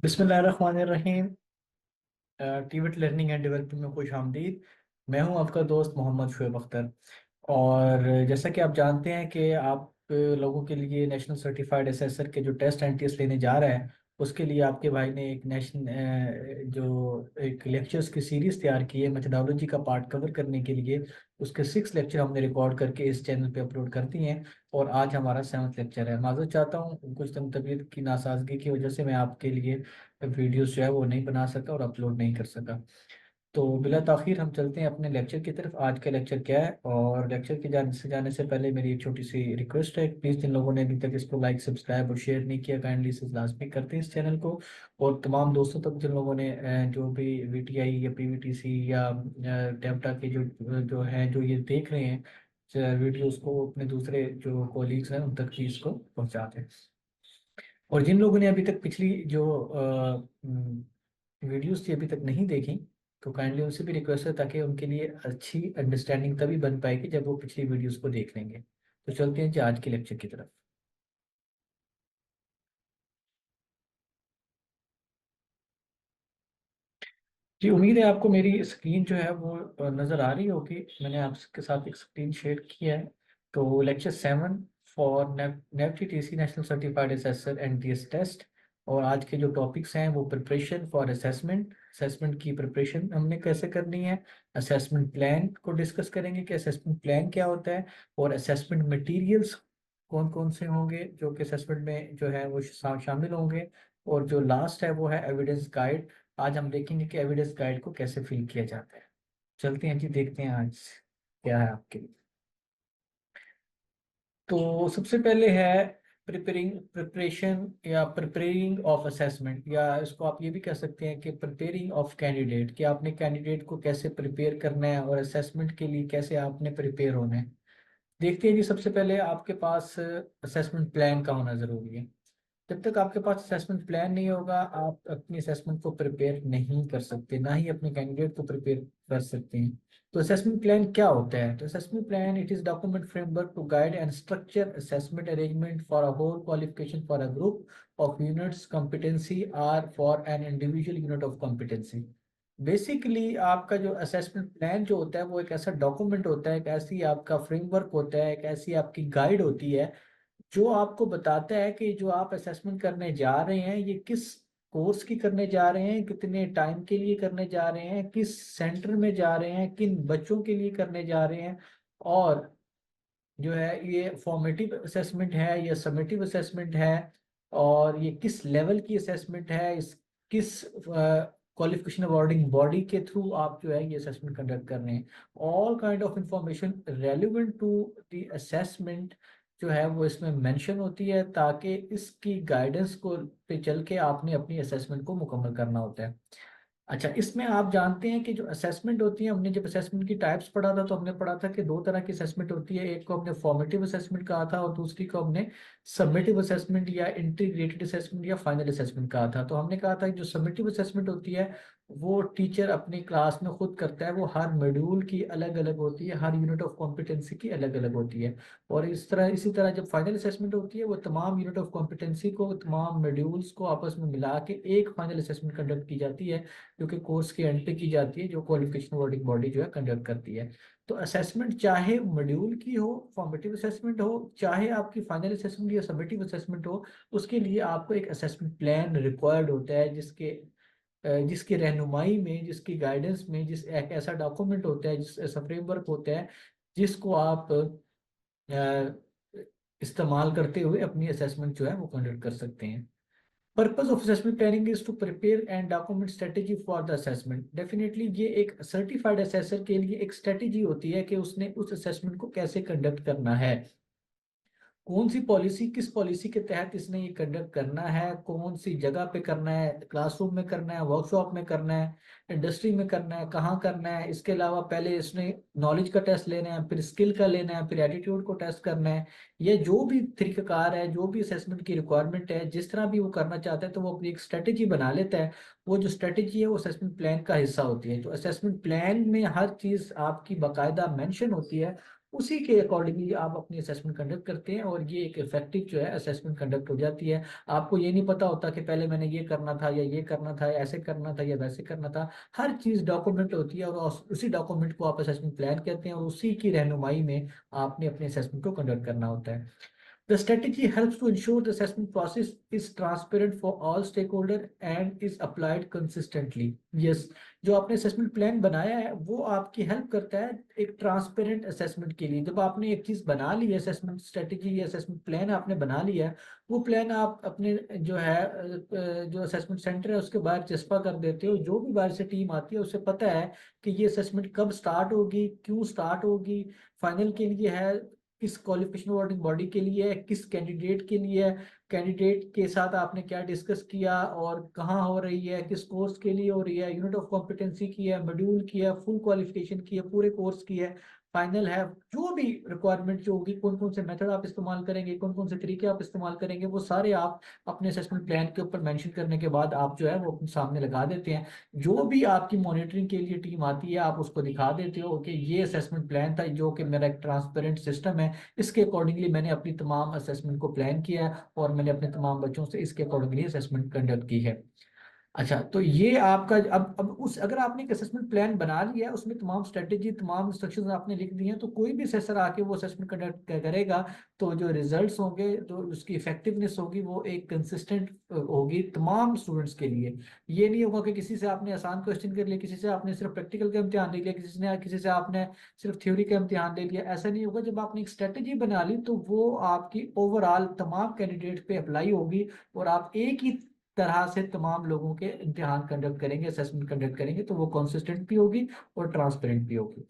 बिस्मिल्लाहिर्रहमानिर्रहीम। TVET learning and development में खुश आमदीद। मैं हूं आपका दोस्त मोहम्मद शुएब अख्तर। और जैसा कि आप जानते हैं कि आप लोगों के लिए नेशनल सर्टिफाइड असेसर के जो टेस्ट एंड टेस्ट लेने जा रहे हैं, उसके लिए आपके भाई ने एक जो एक लेक्चर्स की सीरीज तैयार की है मेथडोलॉजी का पार्ट कवर करने के लिए। उसके 6 लेक्चर हमने रिकॉर्ड करके इस चैनल पे अपलोड कर दिए हैं और आज हमारा 7वां लेक्चर है। माजूर चाहता हूँ, कुछ तबीयत की नासाजगी की वजह से मैं आपके लिए वीडियोस जो है वो नहीं बना सका और अपलोड नहीं कर सका। तो बिला ताखीर हम चलते हैं अपने लेक्चर की तरफ। आज का लेक्चर क्या है, और लेक्चर के जाने से पहले मेरी एक छोटी सी रिक्वेस्ट है। प्लीज़ जिन लोगों ने अभी तक इसको लाइक सब्सक्राइब और शेयर नहीं किया, काइंडली इसे लाजमी करते हैं इस चैनल को। और तमाम दोस्तों तक जिन लोगों ने जो भी वीटीआई या पीवीटीसी या डेप्टा के जो जो है जो ये देख रहे हैं वीडियोस को, अपने दूसरे जो कोलीग्स हैं उन तक भी इसको पहुँचा दें। और जिन लोगों ने अभी तक पिछली जो वीडियोस थी अभी तक नहीं देखी, तो काइंडली उनसे भी रिक्वेस्ट है ताकि उनके लिए अच्छी अंडरस्टैंडिंग तभी बन पाएगी जब वो पिछली वीडियोस को देख लेंगे। तो चलते हैं जी आज के लेक्चर की तरफ। जी, उम्मीद है आपको मेरी स्क्रीन जो है वो नज़र आ रही होगी। मैंने आपके साथ एक स्क्रीन शेयर किया है। तो लेक्चर 7 फॉर नेफ्टीटीसी national certified assessor NTS test. और आज के जो टॉपिक्स हैं वो प्रिपरेशन फॉर असेसमेंट, असेसमेंट की प्रिपरेशन हमने कैसे करनी है, असेसमेंट प्लान को डिस्कस करेंगे कि असेसमेंट प्लान क्या होता है, और असेसमेंट मटेरियल्स कौन कौन से होंगे जो कि असेसमेंट में जो है वो शामिल होंगे। और जो लास्ट है वो है एविडेंस गाइड। आज हम देखेंगे कि एविडेंस गाइड को कैसे फिल किया जाता है। चलते हैं जी, देखते हैं आज क्या है आपके लिए। तो सबसे पहले है प्रिपरेशन या प्रिपेयरिंग ऑफ असेसमेंट, या इसको आप ये भी कह सकते हैं कि प्रिपेयरिंग ऑफ कैंडिडेट, कि आपने कैंडिडेट को कैसे प्रिपेयर करना है और असेसमेंट के लिए कैसे आपने प्रिपेयर होना है। देखते हैं जी, सबसे पहले आपके पास असेसमेंट प्लान का होना ज़रूरी है। जब तक आपके पास असेसमेंट प्लान नहीं होगा, आप अपनी असेसमेंट को प्रिपेयर नहीं कर सकते, ना ही अपने कैंडिडेट को प्रिपेयर कर सकते हैं। तो असेसमेंट प्लान क्या होता है? तो assessment plan it is document framework to guide and structure assessment arrangement for a whole qualification for a group of units competency or for an individual unit of competency. Basically आपका जो assessment plan जो होता है वो एक ऐसा document होता है, एक ऐसी आपका फ्रेमवर्क होता है, एक ऐसी आपकी गाइड होती है जो आपको बताता है कि जो आप असेसमेंट करने जा रहे हैं ये किस कोर्स की करने जा रहे हैं, कितने टाइम के लिए करने जा रहे हैं, किस सेंटर में जा रहे हैं, किन बच्चों के लिए करने जा रहे हैं, और जो है ये फॉर्मेटिव असेसमेंट है या समेटिव असेसमेंट है, और ये किस लेवल की असेसमेंट है, इस किस क्वालिफिकेशन अवार्डिंग बॉडी के थ्रू आप जो है ये असेसमेंट कंडक्ट कर रहे हैं। All kind of information relevant to the assessment जो है वो इसमें मेंशन होती है, ताकि इसकी गाइडेंस को पे चल के आपने अपनी असेसमेंट को मुकम्मल करना होता है। अच्छा, इसमें आप जानते हैं कि जो असेसमेंट होती है, हमने जब असेसमेंट की टाइप्स पढ़ा था तो हमने पढ़ा था कि दो तरह की असेसमेंट होती है। एक को हमने फॉर्मेटिव असेसमेंट कहा था और दूसरी को हमने सबमिटिव असेसमेंट या इंटीग्रेटेड असेसमेंट या फाइनल असेसमेंट कहा था। तो हमने कहा था कि जो सबमिटिव असेसमेंट होती है वो टीचर अपनी क्लास में खुद करता है, वो हर मॉड्यूल की अलग अलग होती है, हर यूनिट ऑफ कॉम्पिटेंसी की अलग अलग होती है। और इसी तरह जब फाइनल असेसमेंट होती है वो तमाम यूनिट ऑफ कॉम्पिटेंसी को, तमाम मॉड्यूल्स को आपस में मिला के एक फाइनल असेसमेंट कंडक्ट की जाती है, जो कि कोर्स की एंड पे की जाती है, जो क्वालिफिकेशन अवार्डिंग बॉडी जो है कंडक्ट करती है। तो असेसमेंट चाहे मॉड्यूल की हो, फॉर्मेटिव असेसमेंट हो, चाहे आपकी फाइनल असेसमेंट या सबमिटिव असेसमेंट हो, उसके लिए आपको एक असेसमेंट प्लान रिक्वायर्ड होता है, जिसकी रहनुमाई में, जिसकी गाइडेंस में, जिस एक ऐसा डॉक्यूमेंट होता है, जिस ऐसा फ्रेमवर्क होता है जिसको आप इस्तेमाल करते हुए अपनी असेसमेंट जो है वो कंडक्ट कर सकते हैं। Purpose of assessment planning is to prepare and document strategy for the assessment. Definitely ये एक सर्टिफाइड असेसर के लिए एक स्ट्रेटेजी होती है कि उसने उस असेसमेंट को कैसे कंडक्ट करना है, कौन सी पॉलिसी, किस पॉलिसी के तहत इसने ये कंडक्ट करना है, कौन सी जगह पे करना है, क्लासरूम में करना है, वर्कशॉप में करना है, इंडस्ट्री में करना है, कहाँ करना है। इसके अलावा पहले इसने नॉलेज का टेस्ट लेना है, फिर स्किल का लेना है, फिर एटीट्यूड को टेस्ट करना है। ये जो भी तरीकाकार है, जो भी असेसमेंट की रिक्वायरमेंट है, जिस तरह भी वो करना चाहता है, तो वो अपनी एक स्ट्रेटेजी बना लेता है। वो जो स्ट्रेटेजी है वो असेसमेंट प्लान का हिस्सा होती है। तो असेसमेंट प्लान में हर चीज़ आपकी बाकायदा मेंशन होती है, उसी के अकॉर्डिंगली आप अपनी असेसमेंट कंडक्ट करते हैं और ये एक इफेक्टिव जो है असेसमेंट कंडक्ट हो जाती है। आपको ये नहीं पता होता कि पहले मैंने ये करना था या ये करना था, ऐसे करना था या वैसे करना था। हर चीज़ डॉक्यूमेंट होती है और उसी डॉक्यूमेंट को आप असेसमेंट प्लान कहते हैं और उसी की रहनुमाई में आपने अपने असेसमेंट को कंडक्ट करना होता है। The strategy helps to ensure the assessment process is transparent for all stakeholders and is applied consistently. Yes, जो आपने असेसमेंट प्लान बनाया है वो आपकी हेल्प करता है एक ट्रांसपेरेंट असेसमेंट के लिए। जब आपने एक चीज़ बना ली है, असेसमेंट स्ट्रेटेजी या असेसमेंट प्लान आपने बना लिया है, वो प्लान आप अपने जो है जो असेसमेंट सेंटर है उसके बाहर चस्पा कर देते हो। जो भी बाहर से टीम आती है उसे पता है कि ये असेसमेंट कब स्टार्ट होगी, क्यों स्टार्ट होगी, फाइनल के लिए है, किस क्वालिफिकेशन अवार्डिंग बॉडी के लिए है, किस कैंडिडेट के लिए है, कैंडिडेट के साथ आपने क्या डिस्कस किया और कहाँ हो रही है, किस कोर्स के लिए हो रही है, यूनिट ऑफ कॉम्पिटेंसी की है, मॉड्यूल की है, फुल क्वालिफिकेशन की है, पूरे कोर्स की है, फाइनल है। जो भी रिक्वायरमेंट जो होगी, कौन कौन से मेथड आप इस्तेमाल करेंगे, कौन कौन से तरीके आप इस्तेमाल करेंगे, वो सारे आप अपने असेसमेंट प्लान के ऊपर मेंशन करने के बाद आप जो है वो अपने सामने लगा देते हैं। जो भी आपकी मॉनिटरिंग के लिए टीम आती है आप उसको दिखा देते हो कि ये असेसमेंट प्लान था, जो कि मेरा एक ट्रांसपेरेंट सिस्टम है, इसके अकॉर्डिंगली मैंने अपनी तमाम असेसमेंट को प्लान किया है और मैंने अपने तमाम बच्चों से इसके अकॉर्डिंगली असेसमेंट कंडक्ट की है। अच्छा, तो ये आपका अब उस अगर आपने एक असेसमेंट प्लान बना लिया है, उसमें तमाम स्ट्रेटेजी तमाम इंस्ट्रक्शंस आपने लिख दी हैं, तो कोई भी असेसर आके वो असेसमेंट कंडक्ट करेगा तो जो रिजल्ट्स होंगे, जो उसकी इफेक्टिवनेस होगी, वो एक कंसिस्टेंट होगी तमाम स्टूडेंट्स के लिए। ये नहीं होगा कि किसी से आपने आसान क्वेश्चन कर लिया, किसी से आपने सिर्फ प्रैक्टिकल का इम्तिहान ले लिया, किसी से आपने सिर्फ थ्योरी का इम्तिहान ले लिया। ऐसा नहीं होगा। जब आपने एक स्ट्रेटेजी बना ली तो वो आपकी ओवरऑल तमाम कैंडिडेट पे अप्लाई होगी और आप एक ही तरह से तमाम लोगों के इम्तिहान कंडक्ट करेंगे, असेसमेंट कंडक्ट करेंगे, तो वो कंसिस्टेंट भी होगी और ट्रांसपेरेंट भी होगी।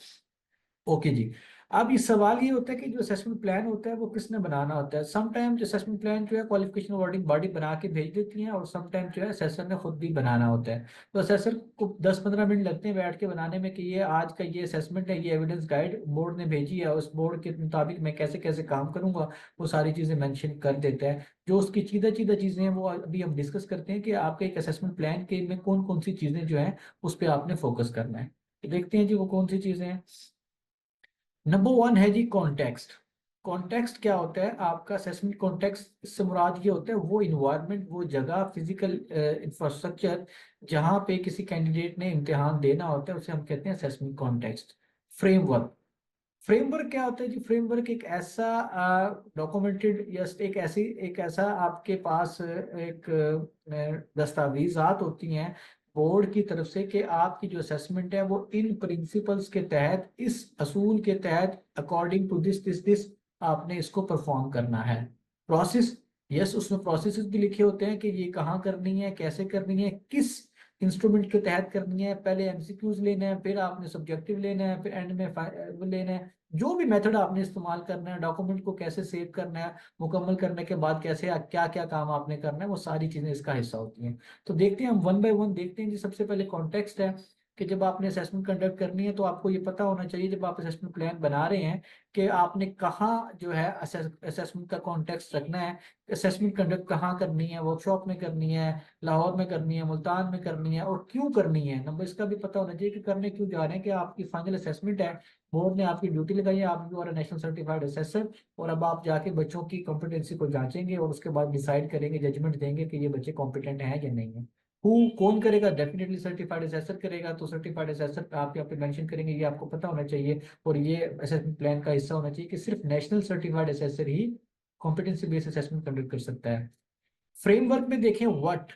ओके जी। अब इस सवाल ये होता है कि जो असेसमेंट प्लान होता है वो किसने बनाना होता है। समटाइम जो असेसमेंट प्लान जो है क्वालिफिकेशन अवार्डिंग बॉडी बना के भेज देती है और समटाइम जो है असेसर ने खुद भी बनाना होता है। तो असेसर को 10-15 मिनट लगते हैं बैठ के बनाने में कि ये आज का ये असेसमेंट है, ये एविडेंस गाइड बोर्ड ने भेजी है, उस बोर्ड के मुताबिक मैं कैसे कैसे काम करूंगा वो सारी चीजें मेंशन कर देता है। जो उसकी चीदा चीदा चीजें हैं वो अभी हम डिस्कस करते हैं कि आपके एक असेसमेंट प्लान के में कौन कौन सी चीजें जो है उस पर आपने फोकस करना है। तो देखते हैं जी वो कौन सी चीजें हैं। नंबर वन है जी कॉन्टेक्स्ट। कॉन्टेक्स्ट क्या होता है आपका असेसमेंट कॉन्टेक्स्ट से मुराद ये होता है वो इन्वायरमेंट, वो जगह, फिजिकल इंफ्रास्ट्रक्चर जहाँ पे किसी कैंडिडेट ने इम्तिहान देना होता है, उसे हम कहते हैं असेसमेंट कॉन्टेक्स्ट। फ्रेमवर्क। फ्रेमवर्क क्या होता है जी? फ्रेमवर्क एक ऐसा डॉक्यूमेंटेड या एक ऐसा आपके पास एक दस्तावेजात होती हैं बोर्ड की तरफ से कि आपकी जो असेसमेंट है वो इन प्रिंसिपल्स के तहत, इस असूल के तहत, according to this this this आपने इसको परफॉर्म करना है। प्रोसेस, यस, उसमें प्रोसेसेस भी लिखे होते हैं कि ये कहाँ करनी है, कैसे करनी है, किस इंस्ट्रूमेंट के तहत करनी है। पहले एमसीक्यूज लेना है, फिर आपने सब्जेक्टिव लेना है, फिर एंड में वो लेना है। जो भी मेथड आपने इस्तेमाल करना है, डॉक्यूमेंट को कैसे सेव करना है, मुकम्मल करने के बाद कैसे क्या क्या काम आपने करना है, वो सारी चीजें इसका हिस्सा होती हैं। तो देखते हैं हम वन बाय वन देखते हैं जी। सबसे पहले कॉन्टेक्स्ट है कि जब आपने असेसमेंट कंडक्ट करनी है तो आपको ये पता होना चाहिए जब आप असेसमेंट प्लान बना रहे हैं कि आपने कहाँ जो है असेसमेंट का कॉन्टेक्स्ट रखना है। असेसमेंट कंडक्ट कहाँ करनी है, वर्कशॉप में करनी है, लाहौर में करनी है, मुल्तान में करनी है, और क्यों करनी है। नंबर इसका भी पता होना चाहिए कि करने क्यों जा रहे हैं, कि आपकी फाइनल असेसमेंट है, बोर्ड ने आपकी ड्यूटी लगाई है, आप you are national certified assessor, और अब आप जाके बच्चों की कॉम्पिटेंसी को जांचेंगे और उसके बाद डिसाइड करेंगे, जजमेंट देंगे कि ये बच्चे कॉम्पिटेंट हैं या नहीं है। हु कौन करेगा? डेफिनेटली सर्टिफाइड असेसर करेगा। तो सर्टिफाइड असेसर आप यहाँ पे मेंशन करेंगे, ये आपको पता होना चाहिए। और ये असेसमेंट प्लान का हिस्सा होना चाहिए कि सिर्फ नेशनल सर्टिफाइड असेसर ही कॉम्पिटेंसी बेस्ड असेसमेंट कंडक्ट कर सकता है। फ्रेमवर्क में देखें व्हाट,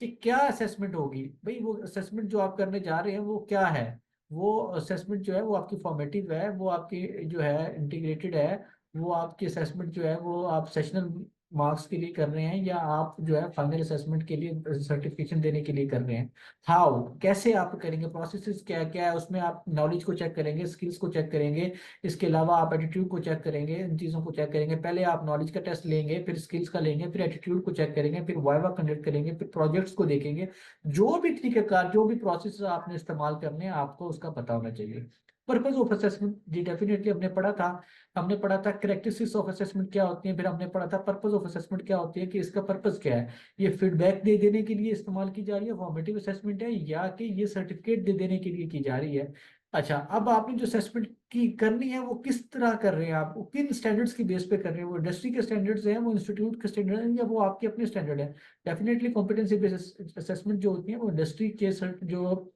कि क्या असेसमेंट होगी भाई। वो असेसमेंट जो आप करने जा रहे हैं वो क्या है। वो असेसमेंट जो है वो आपकी फॉर्मेटिव है, वो आपकी जो है इंटीग्रेटेड है, वो आपकी असेसमेंट जो है वो आप सेशनल मार्क्स के लिए कर रहे हैं या आप जो है फाइनल असेसमेंट के लिए सर्टिफिकेशन देने के लिए कर रहे हैं। हाउ, कैसे आप करेंगे, प्रोसेस क्या क्या है उसमें। आप नॉलेज को चेक करेंगे, स्किल्स को चेक करेंगे, इसके अलावा आप एटीट्यूड को चेक करेंगे, इन चीज़ों को चेक करेंगे। पहले आप नॉलेज का टेस्ट लेंगे, फिर स्किल्स का लेंगे, फिर एटीट्यूड को चेक करेंगे, फिर वाइवा कंडक्ट करेंगे, फिर प्रोजेक्ट्स को देखेंगे। जो भी तरीकेकार, जो भी प्रोसेस आपने इस्तेमाल करने हैं, आपको उसका पता होना चाहिए। पर्पज ऑफ असेसमेंट जी डेफिनेटली हमने पढ़ा था। हमने पढ़ा था करेक्टरिस्टिक्स ऑफ असेसमेंट क्या होती है, फिर हमने पढ़ा था पर्पज ऑफ असेसमेंट क्या होती है, कि इसका पर्पज क्या है। ये फीडबैक दे देने के लिए इस्तेमाल की जा रही है, फॉर्मेटिव असेसमेंट है, या कि ये सर्टिफिकेट दे देने के लिए की जा रही है। अच्छा, अब आपने जो असेसमेंट की करनी है वो किस तरह कर रहे हैं आप, वो किन स्टैंडर्ड्स की बेस पे कर रहे हैं, वो इंडस्ट्री के स्टैंडर्ड्स हैं, वो इंस्टीट्यूट के स्टैंडर्ड हैं, या वो आपके अपने स्टैंडर्ड हैं? डेफिनेटली कॉम्पिटेंसी बेस्ड असेसमेंट जो होती है वो इंडस्ट्री के जो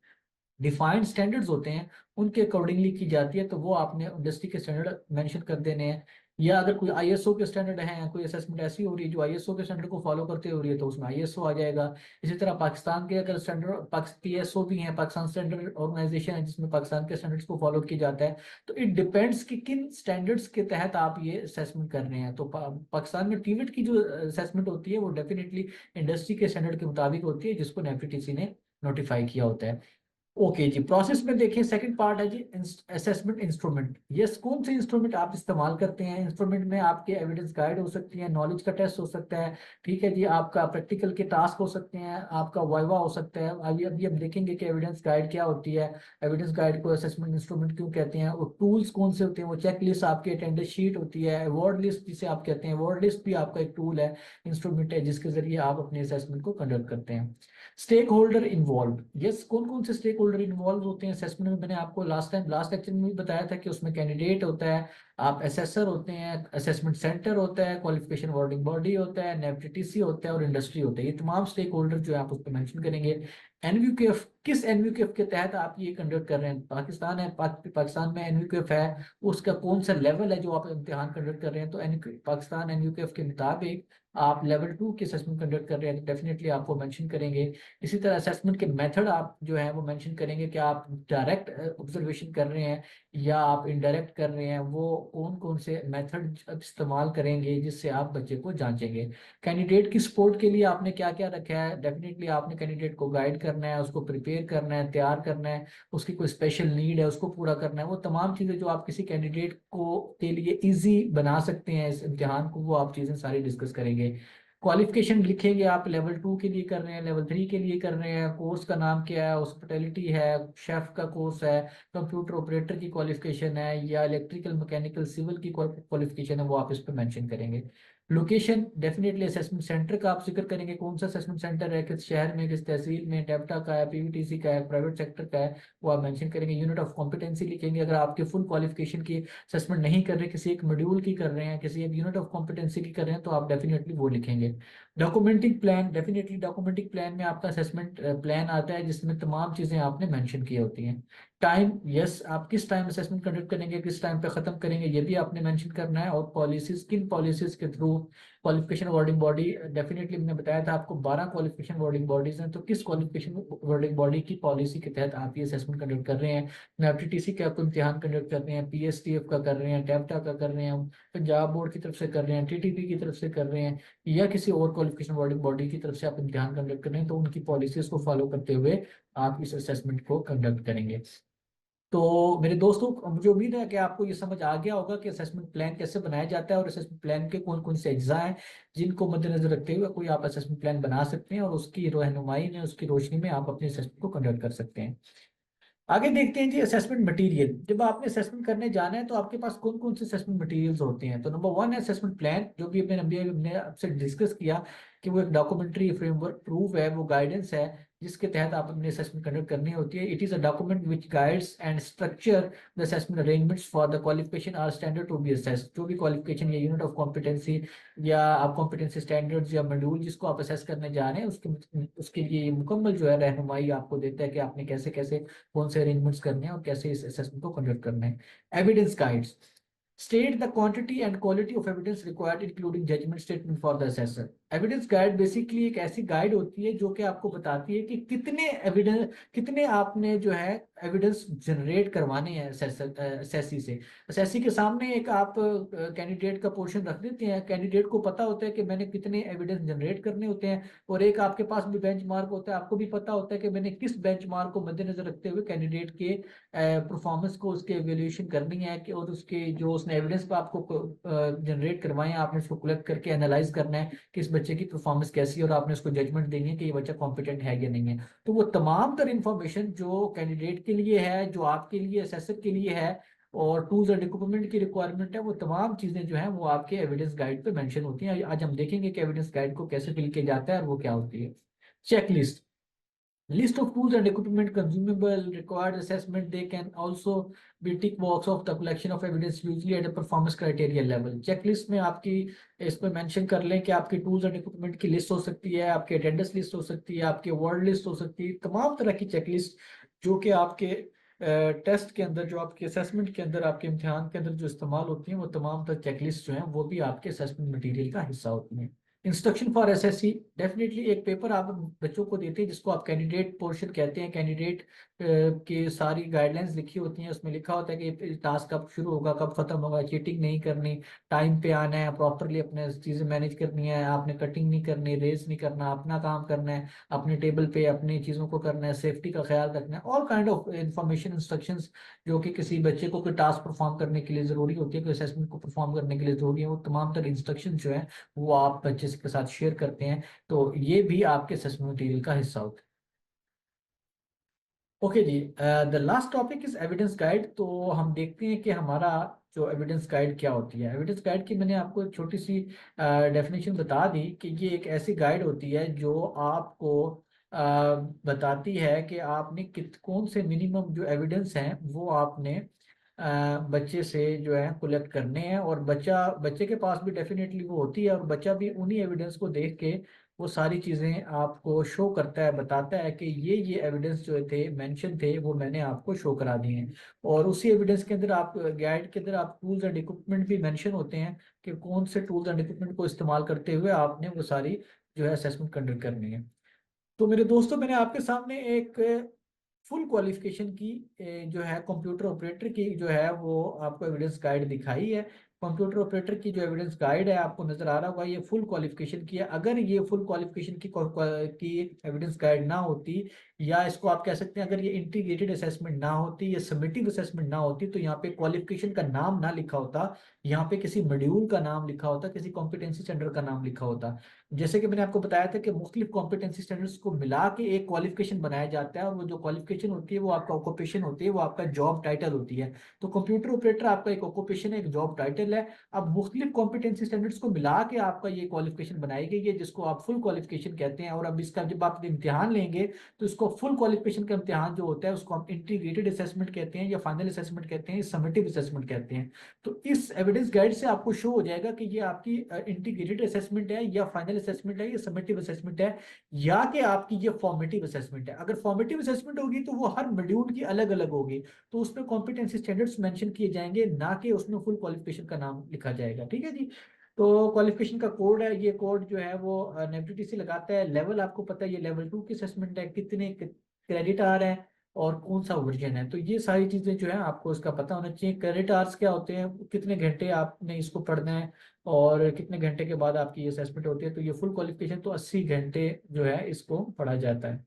डिफाइंड स्टैंडर्ड्स होते हैं उनके अकॉर्डिंगली की जाती है, तो वो आपने इंडस्ट्री के स्टैंडर्ड मेंशन कर देने हैं। या अगर कोई आईएसओ के स्टैंडर्ड है, कोई असेसमेंट ऐसी हो रही है जो आईएसओ के स्टैंडर्ड को फॉलो करते हो रही है, तो उसमें आईएसओ आ जाएगा। इसी तरह पाकिस्तान के अगर स्टैंडर्ड, पीएसओ भी हैं, पाकिस्तान स्टैंडर्ड ऑर्गेनाइजेशन है जिसमें पाकिस्तान के स्टैंडर्ड्स को फॉलो किया जाता है। तो इट डिपेंड्स कि किन स्टैंडर्ड्स के तहत आप ये असेसमेंट कर रहे हैं। तो पाकिस्तान में टीवेट की जो असेसमेंट होती है वो डेफिनेटली इंडस्ट्री के स्टैंडर्ड के मुताबिक होती है, जिसको एफटीसी ने नोटिफाई किया होता है। ओके जी, प्रोसेस में देखिए सेकंड पार्ट है जी असेसमेंट इंस्ट्रूमेंट। यस, कौन से इंस्ट्रूमेंट आप इस्तेमाल करते हैं? इंस्ट्रूमेंट में आपके एविडेंस गाइड हो सकती है, नॉलेज का टेस्ट हो सकता है, ठीक है जी, आपका प्रैक्टिकल के टास्क हो सकते हैं, आपका वाइवा हो सकता है। अभी अभी हम देखेंगे कि एविडेंस गाइड क्या होती है, एविडेंस गाइड को असेसमेंट इंस्ट्रूमेंट क्यों कहते हैं, और टूल्स कौन से होते हैं, वो चेक लिस्ट, आपकी अटेंडेंस शीट होती है, अवार्ड लिस्ट जिसे आप कहते हैं, अवार्ड लिस्ट भी आपका एक टूल है, इंस्ट्रूमेंट है, जिसके जरिए आप अपने असेसमेंट को कंडक्ट करते हैं। स्टेक होल्डर इन्वॉल्व, यस, कौन कौन से स्टेक होल्डर इन्वॉल्व होते हैं असेसमेंट में? मैंने आपको लास्ट लेक्चर में भी बताया था कि उसमें कैंडिडेट होता है, आप असेसर होते हैं, असेसमेंट सेंटर होता है, क्वालिफिकेशन वार्डिंग बॉडी होता है, नेफ्टीसी होता है, और इंडस्ट्री होता है। ये तमाम स्टेक होल्डर जो है आप उस पर मेंशन करेंगे। एनवीक्यूएफ, किस एनवीक्यूएफ के तहत आप ये कंडक्ट कर रहे हैं? पाकिस्तान है, पाकिस्तान में एनवीक्यूएफ है, उसका कौन सा लेवल है जो आप इम्तिहान कंडक्ट कर रहे हैं? तो पाकिस्तान एनवीक्यूएफ के मुताबिक आप लेवल 2 की असेसमेंट कंडक्ट कर रहे हैं तो डेफिनेटली आपको मेंशन करेंगे। इसी तरह असेसमेंट के मेथड आप जो है वो मेंशन करेंगे कि आप डायरेक्ट ऑब्जर्वेशन कर रहे हैं या आप इनडायरेक्ट कर रहे हैं, वो कौन कौन से मेथड इस्तेमाल करेंगे जिससे आप बच्चे को जांचेंगे। कैंडिडेट की सपोर्ट के लिए आपने क्या क्या रखा है? डेफिनेटली आपने कैंडिडेट को गाइड करना है, उसको प्रिपेयर करना है, तैयार करना है, उसकी कोई स्पेशल नीड है उसको पूरा करना है। वो तमाम चीज़ें जो आप किसी कैंडिडेट को के लिए ईजी बना सकते हैं इस इम्तिहान को, वो आप चीज़ें सारी डिस्कस करेंगे। क्वालिफिकेशन लिखेंगे, आप लेवल 2 के लिए कर रहे हैं, लेवल 3 के लिए कर रहे हैं, कोर्स का नाम क्या है, हॉस्पिटैलिटी है, शेफ का कोर्स है, कंप्यूटर ऑपरेटर की क्वालिफिकेशन है, या इलेक्ट्रिकल मैकेनिकल सिविल की क्वालिफिकेशन है, वो आप इस पर मेंशन करेंगे। लोकेशन, डेफिनेटली असेसमेंट सेंटर का आप जिक्र करेंगे, कौन सा असेसमेंट सेंटर है, किस शहर में, किस तहसील में, डेप्टा का है, पीवीटीसी का है, प्राइवेट सेक्टर का है, वो आप मेंशन करेंगे। यूनिट ऑफ कॉम्पिटेंसी लिखेंगे, अगर आपके फुल क्वालिफिकेशन की असेसमेंट नहीं कर रहे, किसी एक मॉड्यूल की कर रहे हैं, किसी एक यूनिट ऑफ कॉम्पिटेंसी की कर रहे हैं, तो आप डेफिनेटली वो लिखेंगे। Documenting plan, definitely documenting plan में आपका असेसमेंट प्लान आता है जिसमें तमाम चीज़ें आपने मेंशन की होती हैं। टाइम, यस, आप किस टाइम असेसमेंट कंडक्ट करेंगे, किस टाइम पे खत्म करेंगे, ये भी आपने मेंशन करना है। और पॉलिसीज, किन पॉलिसीज के through, qualification wording body, definitely मैंने बताया था आपको 12 क्वालिफिकेशन वार्डिंग बॉडीज हैं, तो किस क्वालिफिकेशन वार्डिंग बॉडी की पॉलिसी के तहत आप ये असेसमेंट कंडक्ट कर रहे हैं। एफटीटीसी का आपको इम्तिहान कंडक्ट कर रहे हैं, पीएसटीएफ का कर रहे हैं, टैप्टा का कर रहे हैं, पंजाब बोर्ड की तरफ से कर रहे हैं, टीटीपी की तरफ से कर रहे हैं, या किसी और क्वालिफिकेशन वार्डिंग बॉडी की तरफ से आप इम्तिहान कंडक्ट कर रहे हैं, तो उनकी पॉलिसीज को फॉलो करते हुए आप इस असेसमेंट को कंडक्ट करेंगे। तो मेरे दोस्तों, मुझे उम्मीद है कि आपको ये समझ आ गया होगा कि असेसमेंट प्लान कैसे बनाया जाता है और असेसमेंट प्लान के कौन कौन से अज्जा हैं जिनको मद्देनजर रखते हुए कोई आप असेसमेंट प्लान बना सकते हैं, और उसकी रहनुमाई में, उसकी रोशनी में आप अपने असेसमेंट को कंडक्ट कर सकते हैं। आगे देखते हैं जी असेसमेंट मटेरियल। जब आपने असेसमेंट करने जाना है तो आपके पास कौन कौन से असेसमेंट मटेरियल्स होते हैं? तो नंबर 1 है असेसमेंट प्लान, जो भी हमने आपसे डिस्कस किया कि वो एक डॉक्यूमेंट्री फ्रेमवर्क प्रूफ है, वो गाइडेंस है जिसके तहत आप अपनी असेसमेंट कंडक्ट करनी होती है। It is a document which guides and structure the assessment arrangements for the qualification or standard to be assessed. जो भी क्वालिफिकेशन या यूनिट ऑफ कॉम्पिटेंसी या आप कॉम्पिटेंसी स्टैंडर्ड्स या मॉड्यूल जिसको आप असेस करने जा रहे हैं, उसके लिए ये मुकम्मल जो है रहनुमाई आपको देता है कि आपने कैसे कैसे कौन से अरेंजमेंट्स करने हैं और कैसे इस असेसमेंट को कंडक्ट करना है। Evidence guides state the quantity and quality of evidence required including judgement statement for the assessor. Evidence guide basically एक ऐसी गाइड होती है जो कि आपको बताती है कि कितने एविडेंस, कितने आपने जो है एविडेंस जनरेट करवाने हैं असेसी से। असेसी के सामने एक आप कैंडिडेट का पोर्शन रख देते हैं, कैंडिडेट को पता होता है कि मैंने कितने एविडेंस जनरेट करने होते हैं, और एक आपके पास भी बेंचमार्क होता है, आपको भी पता होता है कि मैंने किस बेंचमार्क को मद्देनजर रखते हुए कैंडिडेट के परफॉर्मेंस को, उसके एवेल्यूशन करनी है कि, और उसके जो उसने एविडेंस पर आपको जनरेट करवाए हैं, आपने उसको कलेक्ट करके एनालाइज करना है कि इस बच्चे की परफॉर्मेंस कैसी है, और आपने उसको जजमेंट देनी है कि ये बच्चा कॉम्पिटेंट है या नहीं है। तो वो तमाम तर इंफॉर्मेशन जो कैंडिडेट के लिए है, जो आपके लिए असेसर के लिए है, और टूल्स एंड इक्विपमेंट की रिक्वायरमेंट है, वो तमाम चीजें जो है वो आपके एविडेंस गाइड पे मेंशन होती हैं। आज हम देखेंगे कि एविडेंस गाइड को कैसे फिल किया जाता है और वो क्या होती है। Checklist, List of tools and equipment consumable required assessment. They can also be tick box of the collection of evidence usually at a performance criteria level. Checklist में आपकी इसमें मेंशन कर लें कि आपकी टूल्स एंड इक्विपमेंट की list हो सकती है, आपकी अटेंडेंस लिस्ट हो सकती है, आपकी वर्ड लिस्ट हो सकती है, तमाम तरह की चेकलिस्ट जो कि आपके टेस्ट के अंदर, जो आपके असेसमेंट के अंदर, आपके इम्तिहान के अंदर जो इस्तेमाल होती हैं, वो तमाम तरह चेकलिस्ट जो हैं वो भी आपके असेसमेंट मटेरियल का हिस्सा होती हैं। इंस्ट्रक्शन फॉर एसएससी, डेफिनेटली एक पेपर आप बच्चों को देते हैं जिसको आप कैंडिडेट पोर्शन कहते हैं। कैंडिडेट की सारी गाइडलाइंस लिखी होती हैं, उसमें लिखा होता है कि टास्क कब शुरू होगा, कब खत्म होगा, चीटिंग नहीं करनी, टाइम पे आना है, प्रॉपरली अपने चीज़ें मैनेज करनी है, आपने कटिंग नहीं करनी, रेस नहीं करना, अपना काम करना है, अपने टेबल पे अपनी चीज़ों को करना है, सेफ्टी का ख्याल रखना है, all kind of information instructions जो कि किसी बच्चे को कोई टास्क परफॉर्म करने के लिए ज़रूरी होती है, कोई असेसमेंट को परफॉर्म करने के लिए ज़रूरी है, वो तमाम तरह इंस्ट्रक्शन जो है वो आप बच्चे के साथ शेयर करते हैं। तो ये भी आपके असेसमेंट मटेरियल का हिस्सा होता है। ओके जी, the last topic is evidence guide. तो हम देखते हैं कि हमारा जो एविडेंस गाइड क्या होती है। एविडेंस गाइड की मैंने आपको एक छोटी सी डेफिनेशन बता दी कि ये एक ऐसी गाइड होती है जो आपको अ, बताती है कि आपने कित कौन से मिनिमम जो एविडेंस हैं वो आपने बच्चे से जो है कलेक्ट करने हैं, और बच्चे के पास भी डेफिनेटली वो होती है, और बच्चा भी उन्हीं एविडेंस को देख के वो सारी चीज़ें आपको शो करता है, बताता है कि ये एविडेंस जो थे मेंशन थे वो मैंने आपको शो करा दिए हैं। और उसी एविडेंस के अंदर आप गाइड के अंदर आप टूल्स एंड इक्विपमेंट भी मेंशन होते हैं कि कौन से टूल्स एंड इक्विपमेंट को इस्तेमाल करते हुए आपने वो सारी जो है असेसमेंट कंडक्ट करनी है। तो मेरे दोस्तों, मैंने आपके सामने एक फुल क्वालिफिकेशन की जो है कंप्यूटर ऑपरेटर की जो है वो आपको एविडेंस गाइड दिखाई है। कंप्यूटर ऑपरेटर की जो एविडेंस गाइड है आपको नजर आ रहा होगा, ये फुल क्वालिफिकेशन की है। अगर ये फुल क्वालिफिकेशन की एविडेंस गाइड ना होती, या इसको आप कह सकते हैं अगर ये इंटीग्रेटेड असेसमेंट ना होती या सबमिटिव असेसमेंट ना होती, तो यहाँ पे क्वालिफिकेशन का नाम ना लिखा होता, यहाँ पे किसी मॉड्यूल का नाम लिखा होता, किसी कॉम्पिटेंसी सेंटर का नाम लिखा होता। जैसे कि मैंने आपको बताया था कि मुख्तलिफ कॉम्पिटेंसी स्टैंडर्ड्स को मिला के एक क्वालिफिकेशन बनाया जाता है, और वो जो क्वालिफिकेशन होती है वो आपका ऑक्यूपेशन होती है, वो आपका जॉब टाइटल होती है। तो कंप्यूटर ऑपरेटर आपका एक ऑक्यूपेशन है, एक जॉब टाइटल है। अब मुख्तलिफ कॉम्पिटेंसी स्टैंडर्ड्स को मिला के आपका ये क्वालिफिकेशन बनाई गई है, जिसको आप फुल क्वालिफिकेशन कहते हैं। और अब इसका जब आप इम्तिहान लेंगे तो इसको फुल क्वालिफिकेशन का इम्तिहान जो होता है उसको हम इंटीग्रेटेड असेसमेंट कहते हैं, या फाइनल असेसमेंट कहते हैं, समेटिव असेसमेंट कहते हैं। तो इस एविडेंस गाइड से आपको शो हो जाएगा कि ये आपकी इंटीग्रेटेड असेसमेंट है, या फाइनल असेसमेंट है, या समेटिव असेसमेंट है, या कि आपकी ये फॉर्मेटिव असेसमेंट है। अगर फॉर्मेटिव असेसमेंट होगी तो वो हर मॉड्यूल की अलग अलग होगी, तो उसमें कॉम्पिटेंसी स्टैंडर्ड्स मेंशन किए जाएंगे, ना कि उसमें फुल क्वालिफिकेशन का नाम लिखा जाएगा। ठीक है जी। तो क्वालिफिकेशन का कोड है, ये कोड जो है वो नेविटी लगाता है। लेवल आपको पता है, ये लेवल 2 की असेसमेंट है, कितने क्रेडिट आ रहे हैं और कौन सा वर्जन है। तो ये सारी चीजें जो है आपको इसका पता होना चाहिए। क्रेडिट आवर्स क्या होते हैं, कितने घंटे आपने इसको पढ़ना है, और कितने घंटे के बाद आपकी ये असेसमेंट होती है। तो ये फुल क्वालिफिकेशन तो 80 घंटे जो है इसको पढ़ा जाता है।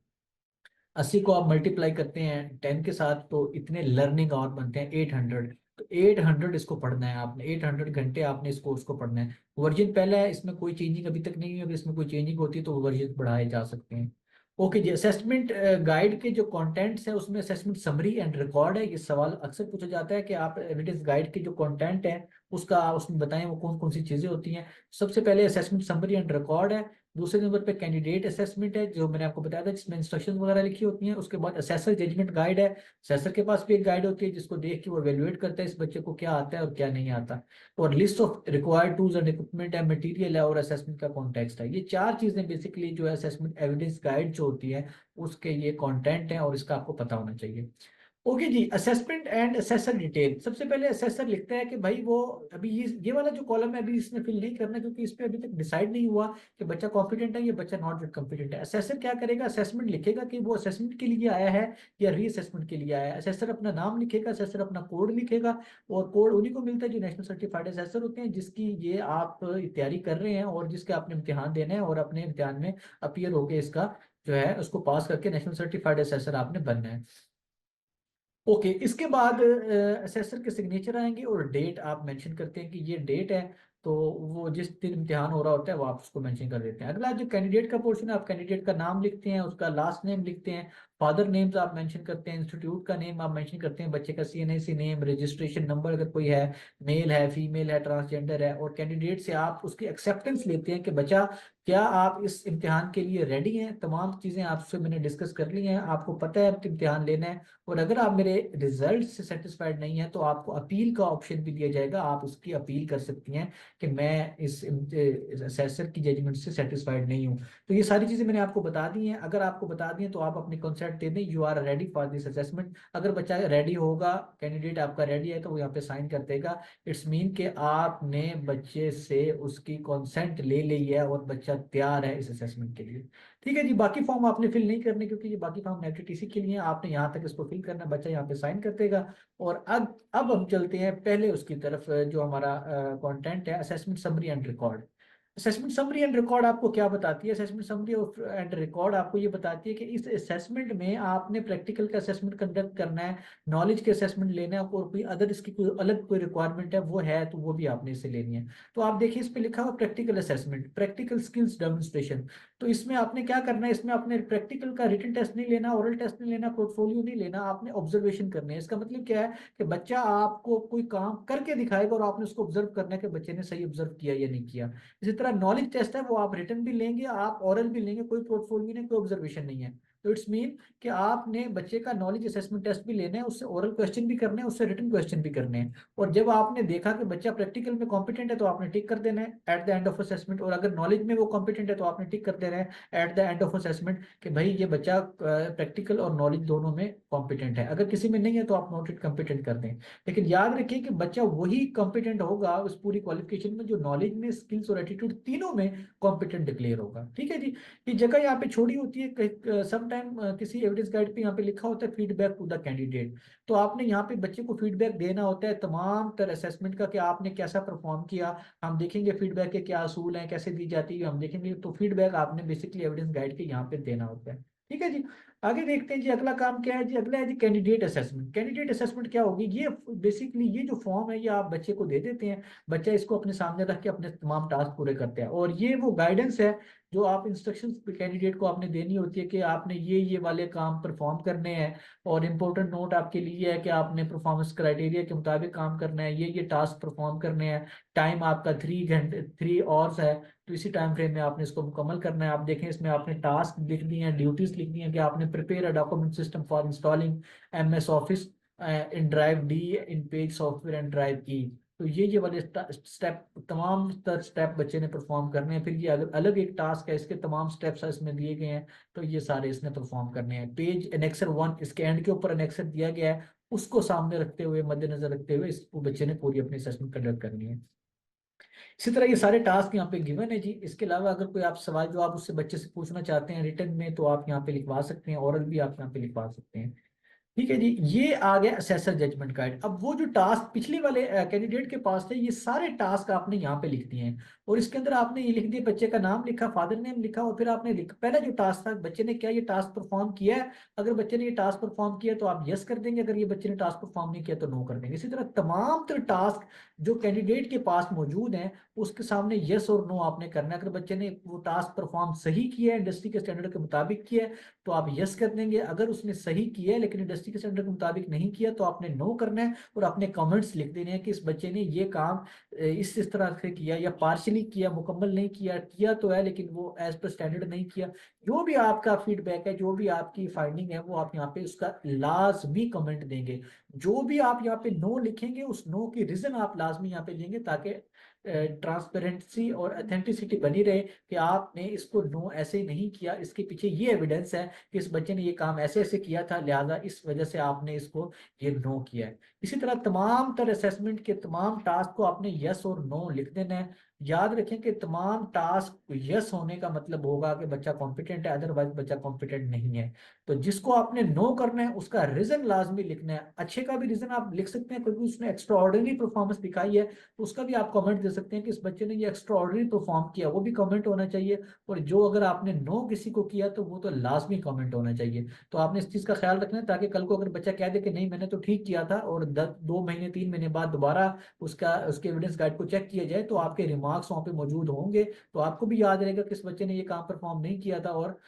80 को आप मल्टीप्लाई करते हैं 10 के साथ, तो इतने लर्निंग आवर बनते हैं 800। तो 800 इसको पढ़ना है आपने, 800 घंटे आपने इस कोर्स को पढ़ना है। वर्जन पहला है, इसमें कोई चेंजिंग अभी तक नहीं हुई। अगर इसमें कोई चेंजिंग होती है तो वर्जन बढ़ाए जा सकते हैं। ओके जी, असेसमेंट गाइड के जो कंटेंट्स हैं उसमें असेसमेंट समरी एंड रिकॉर्ड है। ये सवाल अक्सर पूछा जाता है कि आप एविडेंस गाइड के जो कंटेंट है उसका उसमें बताएं वो कौन कौन सी चीजें होती हैं। सबसे पहले असेसमेंट समरी एंड रिकॉर्ड है। दूसरे नंबर पे कैंडिडेट असेसमेंट है, जो मैंने आपको बताया था, जिसमें इंस्ट्रक्शन वगैरह लिखी होती हैं। उसके बाद असेसर जजमेंट गाइड है। असेसर के पास भी एक गाइड होती है जिसको देख के वो एवेल्युएट करता है इस बच्चे को क्या आता है और क्या नहीं आता। और list of required tools and equipment है, मटेरियल है, और असेसमेंट का कॉन्टेक्स्ट है। ये चार चीजें बेसिकली जो है असेसमेंट एविडेंस गाइड जो होती है उसके ये कंटेंट है, और इसका आपको पता होना चाहिए। ओके जी, असेसमेंट एंड असेसर डिटेल। सबसे पहले असेसर लिखता है कि भाई वो अभी ये वाला जो कॉलम है अभी इसमें फिल नहीं करना, क्योंकि इस पे अभी तक डिसाइड नहीं हुआ कि बच्चा कॉम्पिटेंट है या बच्चा नॉट वेट कॉम्पिटेंट है। असेसर क्या करेगा, असेसमेंट लिखेगा कि वो असेसमेंट के लिए आया है या रीअसेसमेंट के लिए आया है। असेसर अपना नाम लिखेगा, असेसर अपना कोड लिखेगा, और कोड उन्हीं को मिलता है जो नेशनल सर्टिफाइड असेसर होते हैं, जिसकी ये आप तैयारी कर रहे हैं और जिसके आपने इम्तिहान देना है, और अपने इम्तिहान में अपीयर होकर इसका जो है उसको पास करके नेशनल सर्टिफाइड असेसर आपने बनना है। ओके, इसके बाद असेसर के सिग्नेचर आएंगे, और डेट आप मेंशन करते हैं कि ये डेट है। तो वो जिस दिन इम्तिहान हो रहा होता है वो आप उसको मेंशन कर देते हैं। अगला जो कैंडिडेट का पोर्शन है, आप कैंडिडेट का नाम लिखते हैं, उसका लास्ट नेम लिखते हैं, फादर नेम्स आप मेंशन करते हैं, इंस्टीट्यूट का नेम आप मेंशन करते हैं, बच्चे का सीएनआईसी नेम, रजिस्ट्रेशन नंबर अगर कोई है, मेल है, फीमेल है, ट्रांसजेंडर है। और कैंडिडेट से आप उसकी एक्सेप्टेंस लेते हैं कि बच्चा क्या आप इस इम्तिहान के लिए रेडी हैं? तमाम चीज़ें आपसे मैंने डिस्कस कर ली हैं, आपको पता है आप इम्तिहान लेना है। और अगर आप मेरे रिजल्ट से सेटिस्फाइड नहीं है तो आपको अपील का ऑप्शन भी दिया जाएगा, आप उसकी अपील कर सकती हैं कि मैं इस असेसर की जजमेंट से सेटिस्फाइड नहीं हूँ। तो ये सारी चीज़ें मैंने आपको बता दी हैं। अगर आपको बता दी हैं तो आप अपनी कंसेंट दे दें, you are ready for this assessment. अगर बच्चा रेडी होगा, कैंडिडेट आपका रेडी है, तो वो यहाँ पे साइन कर देगा। इट्स मीन कि आपने बच्चे से उसकी कंसेंट ले ली है और बच्चा तैयार है इस असेसमेंट के लिए। ठीक है जी, बाकी फॉर्म आपने फिल नहीं करने, क्योंकि ये बाकी फॉर्म एफटीटीसी के लिए हैं। आपने यहाँ तक इसको फिल करना है, बच्चा यहाँ पे साइन कर देगा। और अब हम चलते हैं पहले उसकी तरफ, जो हमारा कंटेंट है, assessment summary and record. Assessment summary and record आपको क्या बताती है? असेसमेंट समरी एंड रिकॉर्ड आपको ये बताती है कि इस असेसमेंट में आपने प्रैक्टिकल का असेसमेंट कंडक्ट करना है, नॉलेज के असेसमेंट लेना है, और कोई अदर इसकी कोई अलग कोई रिक्वायरमेंट है वो है तो वो भी आपने इसे लेनी है। तो आप देखिए इस पे लिखा हुआ practical assessment, practical skills demonstration. तो इसमें आपने क्या करना है? इसमें आपने प्रैक्टिकल का रिटन टेस्ट नहीं लेना, ओरल टेस्ट नहीं लेना, पोर्टफोलियो नहीं लेना, आपने ऑब्जर्वेशन करने है। इसका मतलब क्या है कि बच्चा आपको कोई काम करके दिखाएगा और आपने उसको ऑब्जर्व करना है कि बच्चे ने सही ऑब्जर्व किया या नहीं किया। इसी तरह नॉलेज टेस्ट है, वो आप रिटन भी लेंगे, आप ओरल भी लेंगे, कोई पोर्टफोलियो नहीं, कोई ऑब्जर्वेशन नहीं है। तो इट्स मीन कि आपने बच्चे का नॉलेज असेसमेंट टेस्ट भी लेना है, उससे ओरल क्वेश्चन भी करने हैं, उससे रिटन क्वेश्चन भी करने हैं। और जब आपने देखा कि बच्चा प्रैक्टिकल में कॉम्पिटेंट है तो आपने टिक कर देना है at the end of assessment, और अगर नॉलेज में वो कॉम्पिटेंट है तो आपने टिक कर देना है at the end of assessment कि भाई ये बच्चा प्रैक्टिकल और नॉलेज दोनों में कॉम्पिटेंट है। अगर किसी में नहीं है तो आप नोटेड कॉम्पिटेंट कर दें। लेकिन याद रखिए कि बच्चा वही कॉम्पिटेंट होगा उस पूरी क्वालिफिकेशन में जो नॉलेज में, स्किल्स और एटीट्यूड तीनों में कॉम्पिटेंट डिक्लेयर होगा। ठीक है जी। ये जगह यहाँ पे छोड़ी होती है, सम टाइम किसी एविडेंस गाइड पे यहाँ पे लिखा होता है फीडबैक टू द कैंडिडेट। तो आपने यहाँ पे बच्चे को फीडबैक देना होता है तमाम तरह असेसमेंट का कि आपने कैसा परफॉर्म किया। हम देखेंगे फीडबैक के क्या असूल हैं, कैसे दी जाती है, हम देखेंगे। तो फीडबैक आपने बेसिकली एविडेंस गाइड के यहाँ पे देना होता है। ठीक है जी। आगे देखते हैं जी, अगला काम क्या है जी? अगला है जी कैंडिडेट असेसमेंट। कैंडिडेट असेसमेंट क्या होगी? ये बेसिकली ये जो फॉर्म है ये आप बच्चे को दे देते हैं, बच्चा इसको अपने सामने रख के अपने तमाम टास्क पूरे करते हैं। और ये वो गाइडेंस है जो आप इंस्ट्रक्शंस कैंडिडेट को आपने देनी होती है कि आपने ये वाले काम परफॉर्म करने हैं। और इम्पोर्टेंट नोट आपके लिए है कि आपने परफॉर्मेंस क्राइटेरिया के मुताबिक काम करना है, ये टास्क परफॉर्म करने हैं। टाइम आपका 3 घंटे 3 आवर्स है, तो इसी टाइम फ्रेम में आपने इसको मुकम्मल करना है। आप देखें इसमें आपने टास्क लिख दिए हैं, ड्यूटीज लिख दी हैं कि आपने prepare a document system for installing MS office in drive D, in page software and drive ई। तो ये वाले स्टेप, तमाम स्टेप बच्चे ने परफॉर्म करने हैं। फिर ये अलग अलग एक टास्क है, इसके तमाम स्टेप्स इसमें दिए गए हैं, तो ये सारे इसने परफॉर्म करने हैं। पेज एनेक्सर 1, इसके एंड के ऊपर एनेक्सर दिया गया है, उसको सामने रखते हुए, मद्देनजर रखते हुए इसको बच्चे ने पूरी अपनी असेसमेंट कंडक्ट करनी है। इसी तरह ये सारे टास्क यहाँ पे गिवन है जी। इसके अलावा अगर कोई आप सवाल जो आप उससे बच्चे से पूछना चाहते हैं रिटर्न में, तो आप यहाँ पे लिखवा सकते हैं, ओरल भी आप यहाँ पे लिखवा सकते हैं। ठीक है जी। ये आ गया असेसर जजमेंट गाइड। अब वो जो टास्क पिछले वाले कैंडिडेट के पास थे, ये सारे टास्क आपने यहाँ पे लिख दिए हैं। और इसके अंदर आपने ये लिख दिया, बच्चे का नाम लिखा, फादर नेम लिखा, और फिर आपने लिखा पहला जो टास्क था, बच्चे ने क्या ये टास्क परफॉर्म किया है। अगर बच्चे ने ये टास्क परफॉर्म किया तो आप यस कर देंगे, अगर ये बच्चे ने टास्क परफॉर्म नहीं किया तो नो कर देंगे। इसी तरह तमाम तरह टास्क जो कैंडिडेट के पास मौजूद हैं उसके सामने यस और नो आपने करना है। अगर बच्चे ने वो टास्क परफॉर्म सही किया है, इंडस्ट्री के स्टैंडर्ड के मुताबिक किया है, तो आप यस कर देंगे। अगर उसने सही किया है लेकिन इंडस्ट्री के स्टैंडर्ड के मुताबिक नहीं किया तो आपने नो करना है, और अपने कमेंट्स लिख देने हैं कि इस बच्चे ने ये काम इस तरह से किया, या पार्शली किया, मुकम्मल नहीं किया, किया तो है लेकिन वो एज पर स्टैंडर्ड नहीं किया। जो भी आपका फीडबैक है, जो भी आपकी फाइंडिंग है, वो आप यहाँ पे उसका लाजमी कमेंट देंगे। जो भी आप यहाँ पे नो लिखेंगे उस नो की रीजन आप लाजमी यहाँ पे देंगे, ताकि ट्रांसपेरेंसी और अथेंटिसिटी बनी रहे कि आपने इसको नो ऐसे ही नहीं किया, इसके पीछे ये एविडेंस है कि इस बच्चे ने ये काम ऐसे ऐसे किया था, लिहाजा इस वजह से आपने इसको ये नो किया है। इसी तरह तमाम तरह असेसमेंट के तमाम टास्क को आपने यस और नो लिख देना है। याद रखें कि तमाम टास्क यस होने का मतलब होगा कि बच्चा कॉम्पिटेंट है, अदरवाइज बच्चा कॉम्पिटेंट नहीं है। तो जिसको आपने नो करना है उसका रीजन लाजमी लिखना है। अच्छे का भी रीजन आप लिख सकते हैं, क्योंकि उसने एक्स्ट्रा ऑर्डिनरी परफॉर्मेंस दिखाई है, तो उसका भी आप कमेंट दे सकते हैं कि इस बच्चे ने ये एक्स्ट्रा ऑर्डिनरी परफॉर्म किया, वो भी कमेंट होना चाहिए। और जो अगर आपने नो किसी को किया तो वो तो लाजमी कमेंट होना चाहिए। तो आपने इस चीज़ का ख्याल रखना है, ताकि कल को अगर बच्चा कह दे कि नहीं मैंने तो ठीक किया था, और 2 महीने 3 महीने बाद दोबारा उसके एविडेंस गाइड को चेक किया जाए, तो आपके मार्क्स वहाँ पे मौजूद होंगे तो आपको भी याद रहेगा कि इस बच्चे ने ये काम परफॉर्म नहीं किया था, और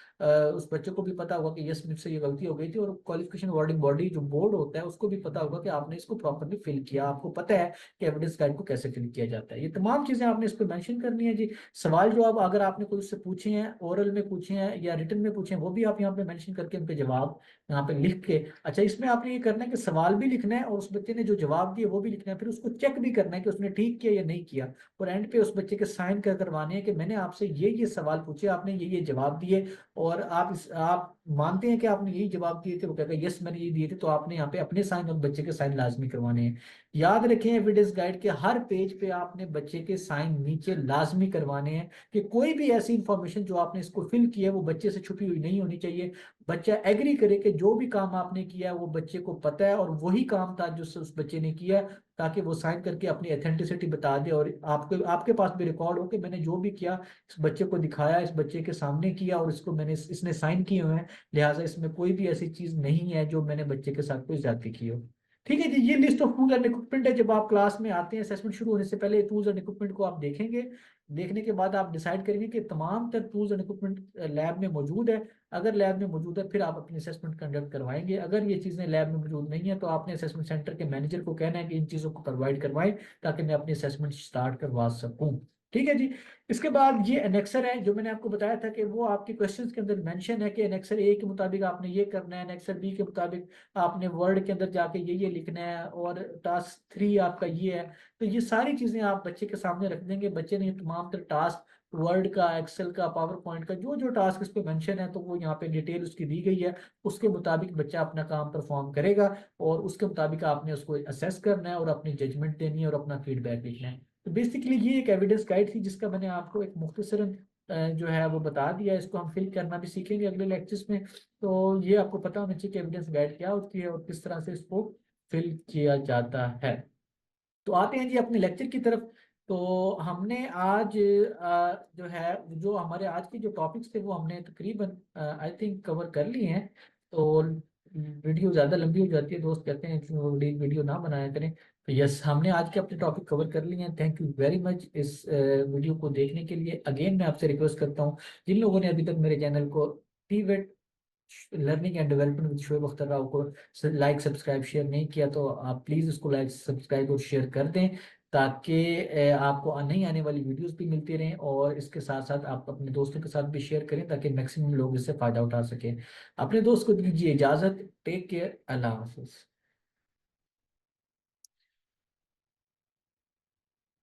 उस बच्चे को भी पता होगा कि यस मुझसे ये गलती हो गई थी, और क्वालिफिकेशन अवार्डिंग बॉडी जो बोर्ड होता है उसको भी पता होगा कि आपने इसको प्रॉपरली फिल किया, आपको पता है कि एविडेंस गाइड को कैसे फिल किया जाता है। ये तमाम चीजें आपने इस पर मेंशन करनी है जी। सवाल जवाब अगर आपने कोई उससे पूछे हैं, ओरल में पूछे हैं या रिटन में पूछे हैं, वो भी आप यहाँ पे मेंशन करके उनके जवाब यहाँ पे लिख के, अच्छा इसमें आपने ये करना है कि सवाल भी लिखना है और उस बच्चे ने जो जवाब दिए वो भी लिखना है, फिर उसको चेक भी करना है कि उसने ठीक किया या नहीं किया, और एंड पे उस बच्चे के साइन करवाने हैं कि मैंने आपसे ये सवाल पूछे, आपने ये जवाब दिए, और आप मानते हैं कि आपने यही जवाब दिए थे, वो कहेगा यस मैंने ये दिए थे, तो आपने यहाँ पे अपने साइन और बच्चे के साइन लाजमी करवाने हैं। याद रखें एविडेंस गाइड के हर पेज पे आपने बच्चे के साइन नीचे लाजमी करवाने हैं, कि कोई भी ऐसी इंफॉर्मेशन जो आपने इसको फिल की है वो बच्चे से छुपी हुई नहीं होनी चाहिए। बच्चा एग्री करे कि जो भी काम आपने किया है वो बच्चे को पता है और वही काम था जो उस बच्चे ने किया है, ताकि वो साइन करके अपनी अथेंटिसिटी बता दे, और आपके आपके पास भी रिकॉर्ड हो कि मैंने जो भी किया इस बच्चे को दिखाया, इस बच्चे के सामने किया, और इसको मैंने इसने साइन किए हुए हैं, लिहाजा इसमें कोई भी ऐसी चीज नहीं है जो मैंने बच्चे के साथ कोई ज्यादती की हो। ठीक है जी, ये list of tools and equipment है। जब आप क्लास में आते हैं असेसमेंट शुरू होने से पहले टूल्स एंड इक्विपमेंट को आप देखेंगे, देखने के बाद आप डिसाइड करेंगे कि तमाम तर टूल्स एंड इक्विपमेंट लैब में मौजूद है। अगर लैब में मौजूद है फिर आप अपनी असेसमेंट कंडक्ट करवाएंगे, अगर ये चीज़ें लैब में मौजूद नहीं है तो आपने असेसमेंट सेंटर के मैनेजर को कहना है कि इन चीज़ों को प्रोवाइड करवाएं ताकि मैं अपनी असेसमेंट स्टार्ट करवा सकूं। ठीक है जी। इसके बाद ये एनेक्सर है जो मैंने आपको बताया था कि वो आपके क्वेश्चंस के अंदर मेंशन है कि एनेक्सर ए के मुताबिक आपने ये करना है, एनेक्सर बी के मुताबिक आपने वर्ड के अंदर जाके ये लिखना है, और टास्क 3 आपका ये है। तो ये सारी चीज़ें आप बच्चे के सामने रख देंगे, बच्चे ने तमाम तर टास्क वर्ड का, एक्सेल का, पावर पॉइंट का जो जो टास्क इस पे मेंशन है तो वो यहाँ पे डिटेल उसकी दी गई है, उसके मुताबिक बच्चा अपना काम परफॉर्म करेगा, और उसके मुताबिक आपने उसको असेस करना है और अपनी जजमेंट देनी है और अपना फीडबैक लिखना है। तो बेसिकली ये एक एविडेंस गाइड थी जिसका मैंने आपको एक मुख्तसरन जो है वो बता दिया, इसको हम फिल करना भी सीखेंगे अगले लेक्चर्स में। तो ये आपको पता होना चाहिए कि एविडेंस गाइड क्या होती है और किस तरह से इसको फिल किया जाता है। तो आते हैं जी अपने लेक्चर की तरफ। तो हमने आज जो है जो हमारे आज के जो टॉपिक्स थे वो हमने तकरीबन आई थिंक कवर कर लिए हैं। तो वीडियो ज़्यादा लंबी हो जाती है, दोस्त कहते हैं कि वीडियो ना बनाया करें। तो यस, हमने आज के अपने टॉपिक कवर कर लिए हैं। थैंक यू वेरी मच इस वीडियो को देखने के लिए। अगेन मैं आपसे रिक्वेस्ट करता हूँ, जिन लोगों ने अभी तक मेरे चैनल को TVET learning and development with Shoaib Akhtar Rao को लाइक सब्सक्राइब शेयर नहीं किया तो आप प्लीज़ उसको लाइक सब्सक्राइब और शेयर कर दें, ताकि आपको नई आने वाली वीडियोस भी मिलती रहें, और इसके साथ साथ आप अपने दोस्तों के साथ भी शेयर करें ताकि मैक्सिमम लोग इससे फ़ायदा उठा सकें। अपने दोस्त को दीजिए इजाज़त। Take care. अल्लाह हाफिज़।